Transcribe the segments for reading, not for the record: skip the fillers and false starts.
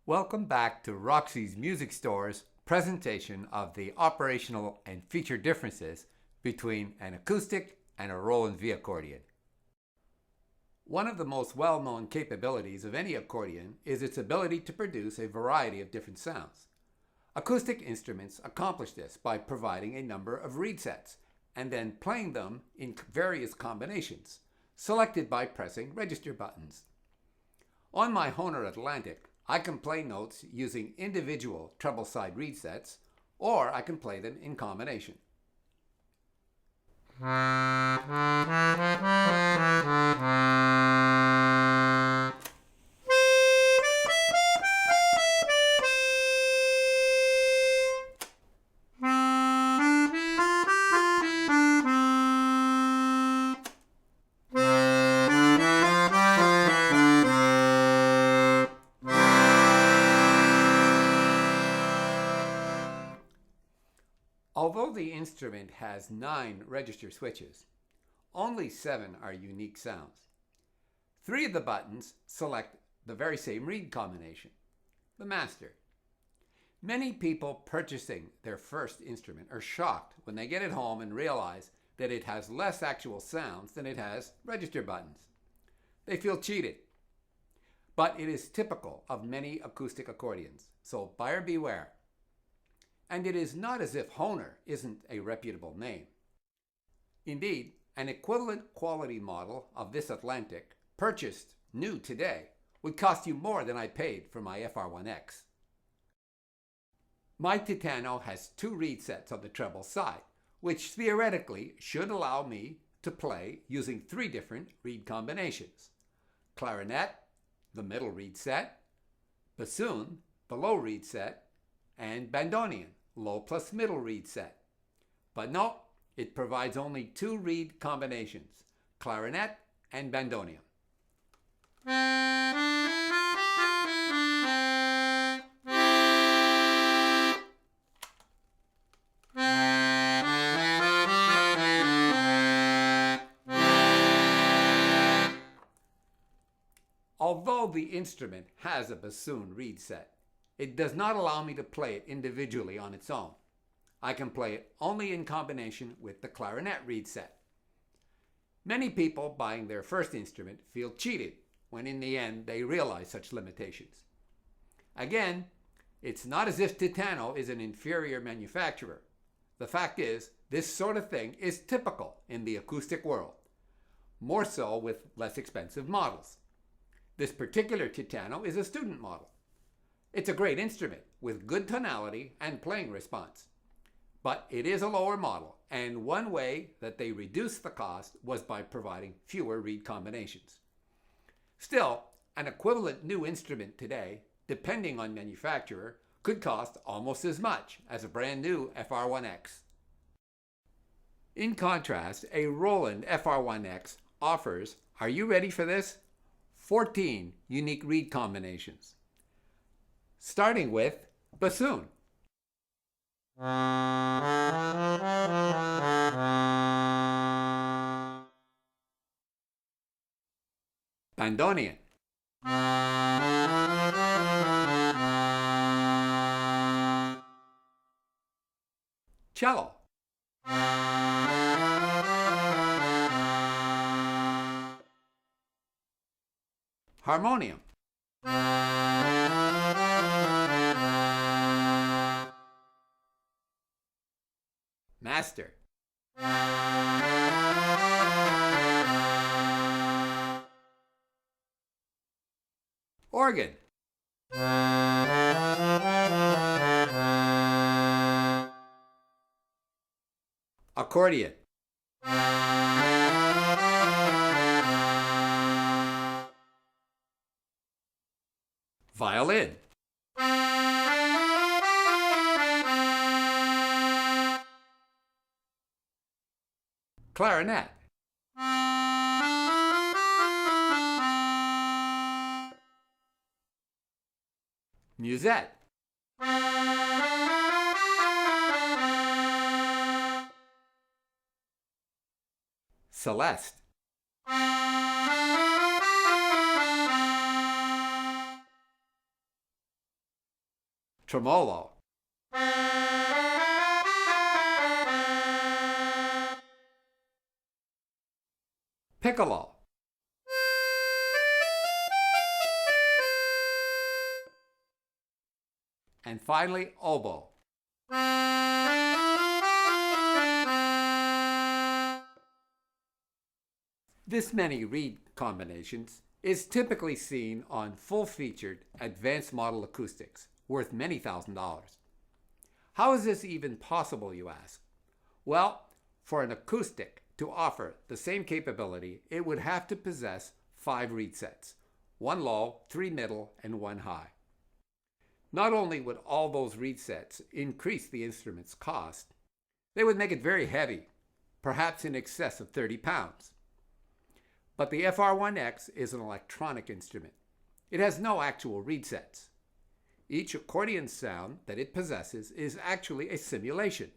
Welcome back to ROXY'S Music Store's presentation of the operational and feature differences between an acoustic and a Roland V-Accordion. One of the most well-known capabilities of any accordion is its ability to produce a variety of different sounds. Acoustic instruments accomplish this by providing a number of reed sets and then playing them in various combinations, selected by pressing register buttons. On my Hohner Atlantic, I can play notes using individual treble side reed sets, or I can play them in combination. Although the instrument has 9 register switches, only 7 are unique sounds. 3 of the buttons select the very same reed combination, the master. Many people purchasing their first instrument are shocked when they get it home and realize that it has less actual sounds than it has register buttons. They feel cheated. But it is typical of many acoustic accordions, so buyer beware. And it is not as if Hohner isn't a reputable name. Indeed, an equivalent quality model of this Atlantic, purchased new today, would cost you more than I paid for my FR1X. My Titano has 2 reed sets on the treble side, which theoretically should allow me to play using 3 different reed combinations: clarinet, the middle reed set; bassoon, the low reed set; and bandoneon, low plus middle reed set. But no, it provides only 2 reed combinations, clarinet and bandoneon. Although the instrument has a bassoon reed set, it does not allow me to play it individually on its own. I can play it only in combination with the clarinet reed set. Many people buying their first instrument feel cheated when in the end they realize such limitations. Again, it's not as if Titano is an inferior manufacturer. The fact is, this sort of thing is typical in the acoustic world, more so with less expensive models. This particular Titano is a student model. It's a great instrument with good tonality and playing response. But it is a lower model, and one way that they reduced the cost was by providing fewer reed combinations. Still, an equivalent new instrument today, depending on manufacturer, could cost almost as much as a brand new FR1X. In contrast, a Roland FR1X offers, are you ready for this? 14 unique reed combinations, starting with bassoon, bandoneon, cello, harmonium, master, organ, accordion, violin, clarinet, Musette, Celeste, tremolo, piccolo, and finally oboe. This many reed combinations is typically seen on full-featured advanced model acoustics worth many $1,000s. How is this even possible, you ask? Well, for an acoustic to offer the same capability, it would have to possess 5 reed sets, 1 low, 3 middle, and 1 high. Not only would all those reed sets increase the instrument's cost, they would make it very heavy, perhaps in excess of 30 pounds. But the FR1X is an electronic instrument. It has no actual reed sets. Each accordion sound that it possesses is actually a simulation.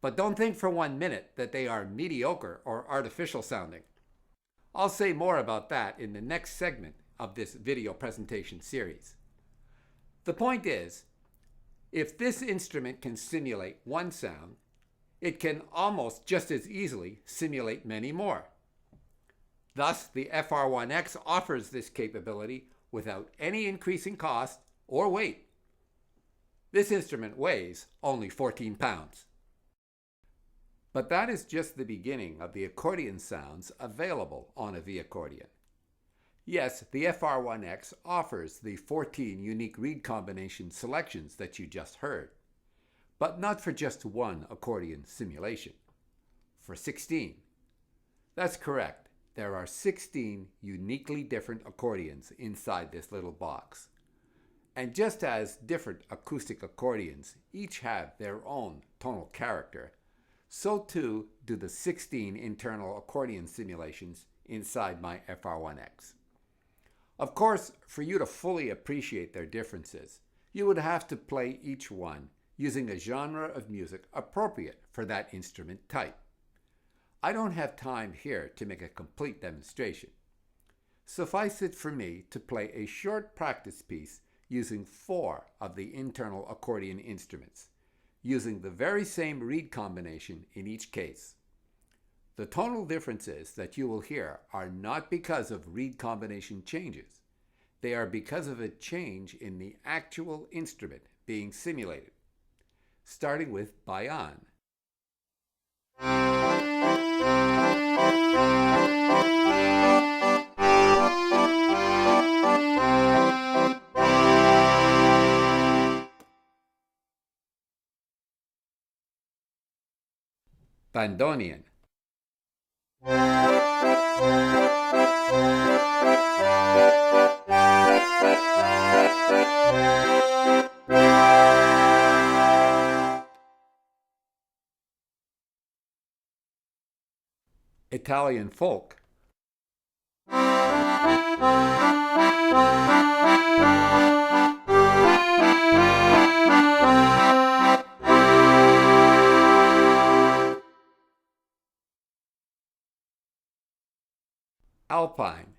But don't think for 1 minute that they are mediocre or artificial sounding. I'll say more about that in the next segment of this video presentation series. The point is, if this instrument can simulate one sound, it can almost just as easily simulate many more. Thus, the FR1X offers this capability without any increasing cost or weight. This instrument weighs only 14 pounds. But that is just the beginning of the accordion sounds available on a V-Accordion. Yes, the FR1X offers the 14 unique reed combination selections that you just heard, but not for just one accordion simulation, for 16. That's correct. There are 16 uniquely different accordions inside this little box. And just as different acoustic accordions each have their own tonal character, so too do the 16 internal accordion simulations inside my FR1X. Of course, for you to fully appreciate their differences, you would have to play each one using a genre of music appropriate for that instrument type. I don't have time here to make a complete demonstration. Suffice it for me to play a short practice piece using 4 of the internal accordion instruments, using the very same reed combination in each case. The tonal differences that you will hear are not because of reed combination changes. They are because of a change in the actual instrument being simulated. Starting with bayan. Bandoneon. Italian folk. Alpine.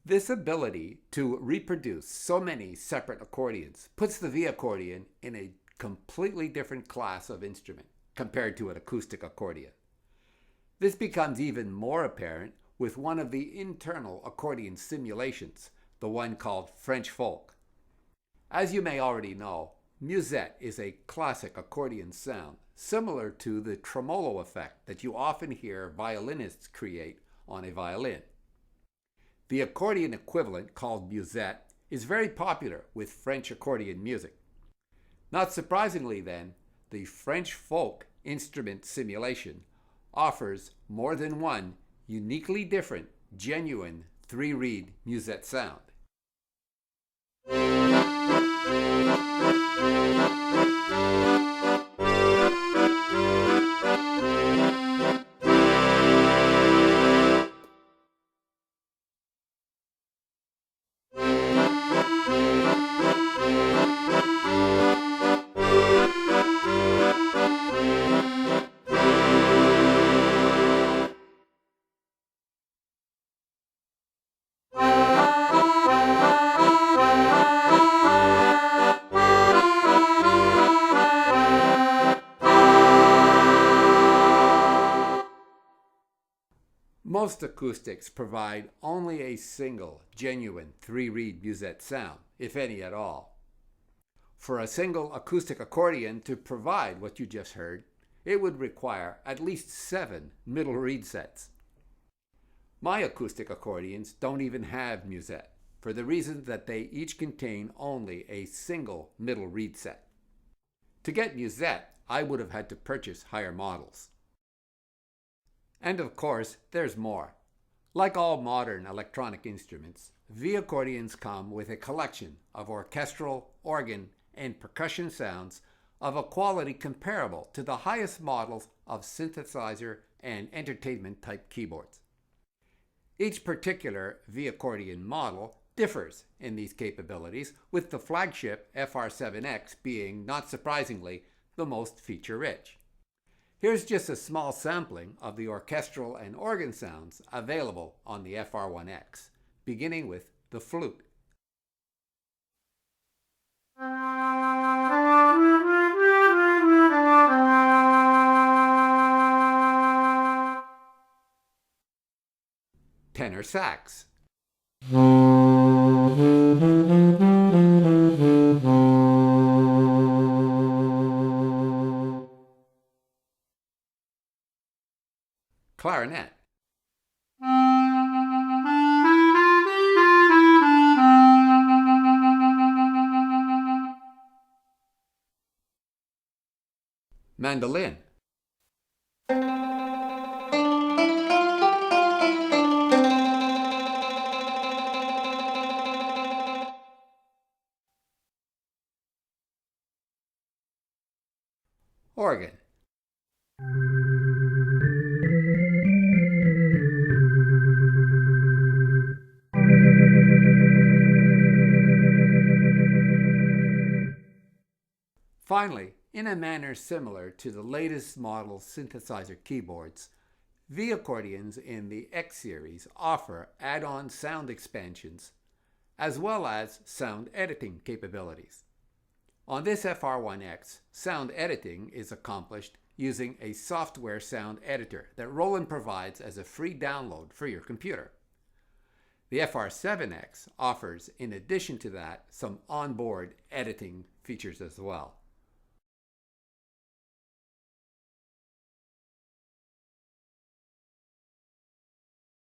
This ability to reproduce so many separate accordions puts the V-Accordion in a completely different class of instrument compared to an acoustic accordion. This becomes even more apparent with one of the internal accordion simulations, the one called French folk. As you may already know, Musette is a classic accordion sound, similar to the tremolo effect that you often hear violinists create on a violin. The accordion equivalent, called Musette, is very popular with French accordion music. Not surprisingly then, the French folk instrument simulation offers more than one uniquely different, genuine 3-reed Musette sound. Most acoustics provide only a single, genuine 3-reed Musette sound, if any at all. For a single acoustic accordion to provide what you just heard, it would require at least 7 middle reed sets. My acoustic accordions don't even have Musette, for the reason that they each contain only a single middle reed set. To get Musette, I would have had to purchase higher models. And of course, there's more. Like all modern electronic instruments, V-accordions come with a collection of orchestral, organ, and percussion sounds of a quality comparable to the highest models of synthesizer and entertainment-type keyboards. Each particular V-accordion model differs in these capabilities, with the flagship FR7X being, not surprisingly, the most feature-rich. Here's just a small sampling of the orchestral and organ sounds available on the FR1X, beginning with the flute. Tenor sax. Clarinet. Mandolin. Organ. Finally, in a manner similar to the latest model synthesizer keyboards, V-accordions in the X series offer add-on sound expansions as well as sound editing capabilities. On this FR1X, sound editing is accomplished using a software sound editor that Roland provides as a free download for your computer. The FR7X offers, in addition to that, some onboard editing features as well.